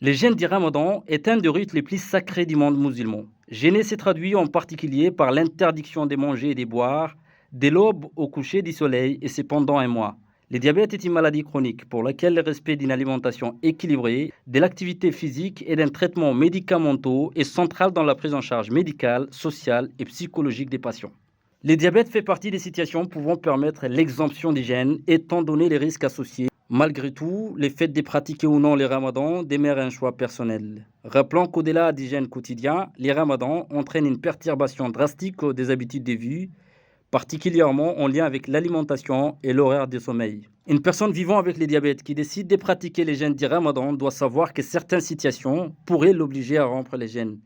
Le jeûne du Ramadan est un des rites les plus sacrés du monde musulman. Jeûner s'est traduit en particulier par l'interdiction de manger et de boire dès l'aube au coucher du soleil et c'est pendant un mois. Le diabète est une maladie chronique pour laquelle le respect d'une alimentation équilibrée, de l'activité physique et d'un traitement médicamenteux est central dans la prise en charge médicale, sociale et psychologique des patients. Le diabète fait partie des situations pouvant permettre l'exemption des gènes, étant donné les risques associés. Malgré tout, le fait de pratiquer ou non les ramadans demeure un choix personnel. Rappelons qu'au-delà des gènes quotidiens, les ramadans entraînent une perturbation drastique des habitudes de vie, particulièrement en lien avec l'alimentation et l'horaire de sommeil. Une personne vivant avec le diabète qui décide de pratiquer les gènes du ramadan doit savoir que certaines situations pourraient l'obliger à rompre les gènes.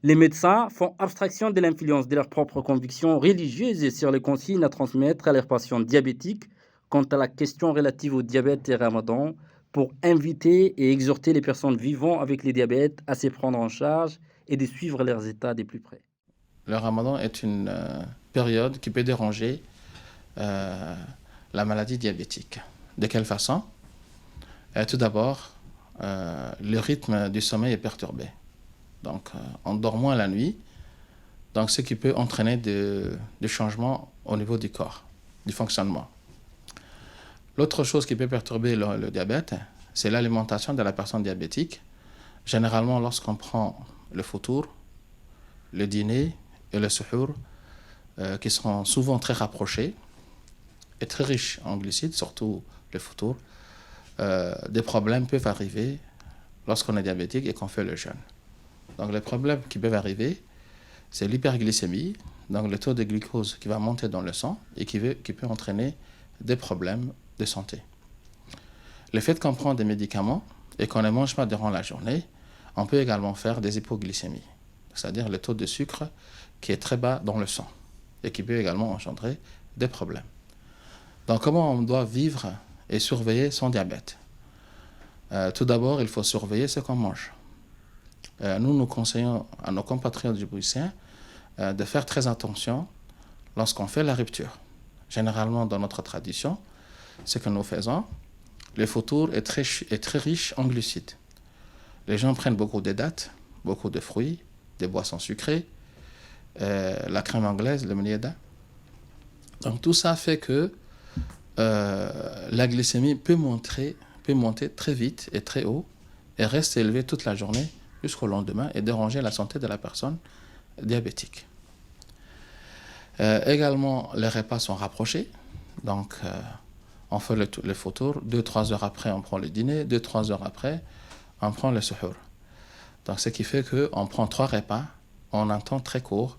Les médecins font abstraction de l'influence de leurs propres convictions religieuses sur les consignes à transmettre à leurs patients diabétiques quant à la question relative au diabète et ramadan pour inviter et exhorter les personnes vivant avec les diabètes à se prendre en charge et de suivre leurs états de plus près. Le ramadan est une période qui peut déranger euh, la maladie diabétique. De quelle façon? Tout d'abord, le rythme du sommeil est perturbé. Donc, on dort moins la nuit, donc ce qui peut entraîner des changements au niveau du corps, du fonctionnement. L'autre chose qui peut perturber le diabète, c'est l'alimentation de la personne diabétique. Généralement, lorsqu'on prend le foutour, le dîner et le suhour, qui sont souvent très rapprochés et très riches en glucides, surtout le foutour, des problèmes peuvent arriver lorsqu'on est diabétique et qu'on fait le jeûne. Donc les problèmes qui peuvent arriver, c'est l'hyperglycémie, donc le taux de glucose qui va monter dans le sang et qui peut entraîner des problèmes de santé. Le fait qu'on prend des médicaments et qu'on ne mange pas durant la journée, on peut également faire des hypoglycémies, c'est-à-dire le taux de sucre qui est très bas dans le sang et qui peut également engendrer des problèmes. Donc comment on doit vivre et surveiller son diabète? Tout d'abord, il faut surveiller ce qu'on mange. Nous conseillons à nos compatriotes djiboutiens de faire très attention lorsqu'on fait la rupture. Généralement, dans notre tradition, ce que nous faisons, le foutour est très riche en glucides. Les gens prennent beaucoup de dattes, beaucoup de fruits, des boissons sucrées, la crème anglaise, le mnieda. Donc tout ça fait que la glycémie peut monter très vite et très haut et reste élevée toute la journée jusqu'au lendemain et déranger la santé de la personne diabétique. Également, les repas sont rapprochés. Donc, on fait le foutour. 2-3 heures après, on prend le dîner. 2-3 heures après, on prend le suhour. Donc, ce qui fait qu'on prend 3 repas en un temps très court.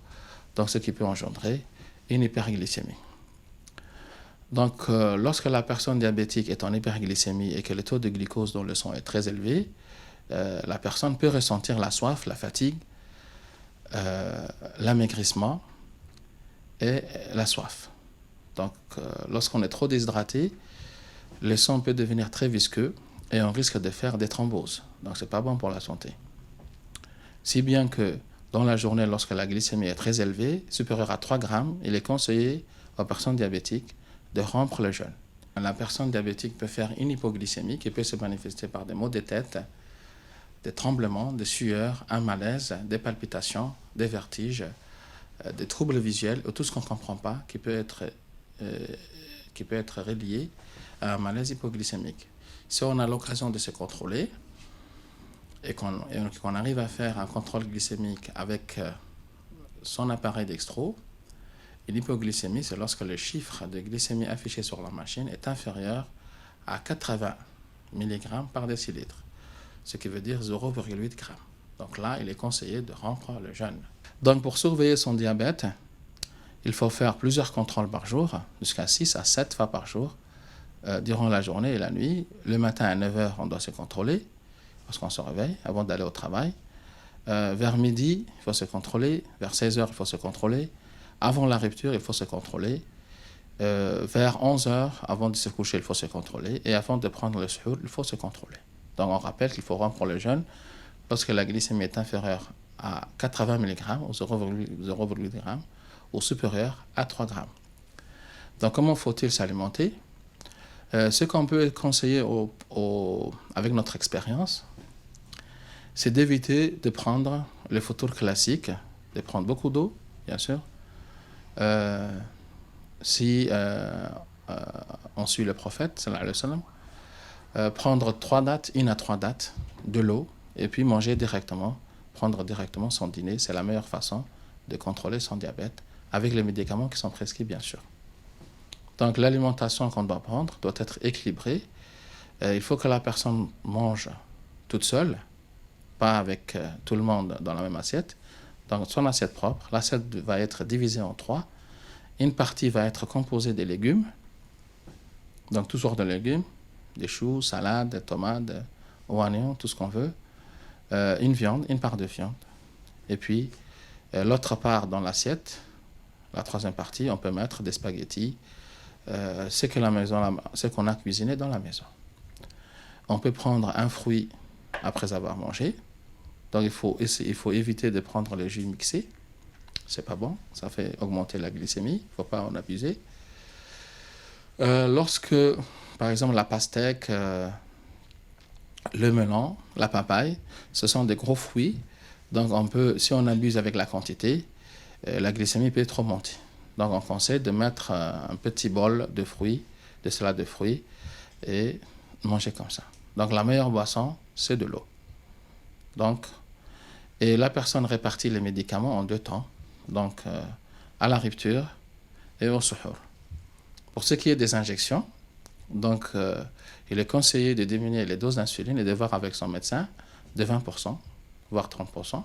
Donc, ce qui peut engendrer une hyperglycémie. Donc, lorsque la personne diabétique est en hyperglycémie et que le taux de glucose dans le sang est très élevé, la personne peut ressentir la soif, la fatigue, l'amaigrissement et la soif. Donc, lorsqu'on est trop déshydraté, le sang peut devenir très visqueux et on risque de faire des thromboses. Donc, ce n'est pas bon pour la santé. Si bien que dans la journée, lorsque la glycémie est très élevée, supérieure à 3 grammes, il est conseillé aux personnes diabétiques de rompre le jeûne. La personne diabétique peut faire une hypoglycémie qui peut se manifester par des maux de tête, des tremblements, des sueurs, un malaise, des palpitations, des vertiges, des troubles visuels, ou tout ce qu'on ne comprend pas qui peut être relié à un malaise hypoglycémique. Si on a l'occasion de se contrôler et qu'on arrive à faire un contrôle glycémique avec son appareil dextro, l'hypoglycémie, c'est lorsque le chiffre de glycémie affiché sur la machine est inférieur à 80 mg par décilitre, ce qui veut dire 0,8 g. Donc là, il est conseillé de rompre le jeûne. Donc pour surveiller son diabète, il faut faire plusieurs contrôles par jour, jusqu'à 6 à 7 fois par jour, durant la journée et la nuit. Le matin à 9 heures, on doit se contrôler, parce qu'on se réveille avant d'aller au travail. Vers midi, il faut se contrôler. Vers 16 heures, il faut se contrôler. Avant la rupture, il faut se contrôler. Vers 11 heures, avant de se coucher, il faut se contrôler. Et avant de prendre le suhour, il faut se contrôler. Donc on rappelle qu'il faut rompre le jeûne lorsque la glycémie est inférieure à 80 mg ou 0,8 g ou supérieure à 3 g. Donc comment faut-il s'alimenter? Ce qu'on peut conseiller avec notre expérience, c'est d'éviter de prendre les photos classiques, de prendre beaucoup d'eau, bien sûr. Si on suit le prophète, sallallahu alayhi wa sallam, prendre 3 dates, 1 à 3 dates de l'eau, et puis manger directement, prendre directement son dîner. C'est la meilleure façon de contrôler son diabète, avec les médicaments qui sont prescrits, bien sûr. Donc l'alimentation qu'on doit prendre doit être équilibrée. Il faut que la personne mange toute seule, pas avec tout le monde dans la même assiette. Donc son assiette propre, l'assiette va être divisée en 3. Une partie va être composée des légumes, donc toutes sortes de légumes, des choux, salades, des tomates, oignons, tout ce qu'on veut. Une viande, une part de viande. Et puis l'autre part dans l'assiette, la troisième partie, on peut mettre des spaghettis, ce qu'on a cuisiné dans la maison. On peut prendre un fruit après avoir mangé. Donc il faut éviter de prendre le jus mixé. C'est pas bon, ça fait augmenter la glycémie, il ne faut pas en abuser. Lorsque, par exemple, la pastèque, le melon, la papaye, ce sont des gros fruits. Donc si on abuse avec la quantité, la glycémie peut trop monter. Donc on conseille de mettre un petit bol de fruits, de salade de fruits, et manger comme ça. Donc la meilleure boisson, c'est de l'eau. Et la personne répartit les médicaments en 2 temps, donc à la rupture et au suhour. Pour ce qui est des injections, donc il est conseillé de diminuer les doses d'insuline et de voir avec son médecin de 20%, voire 30%.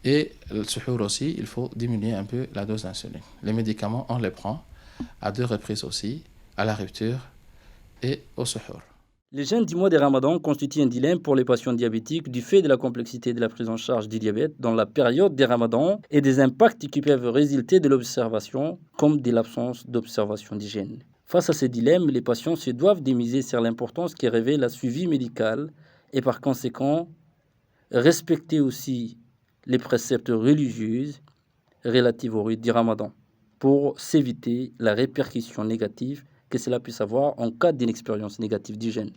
Et le suhour aussi, il faut diminuer un peu la dose d'insuline. Les médicaments, on les prend à 2 reprises aussi, à la rupture et au suhour. Les jeûnes du mois de Ramadan constituent un dilemme pour les patients diabétiques du fait de la complexité de la prise en charge du diabète dans la période des Ramadans et des impacts qui peuvent résulter de l'observation comme de l'absence d'observation d'hygiène. Face à ces dilemmes, les patients se doivent démiser sur l'importance qui révèle la suivi médical et par conséquent respecter aussi les préceptes religieux relatifs au rite du Ramadan pour s'éviter la répercussion négative que cela puisse avoir en cas d'une expérience négative d'hygiène.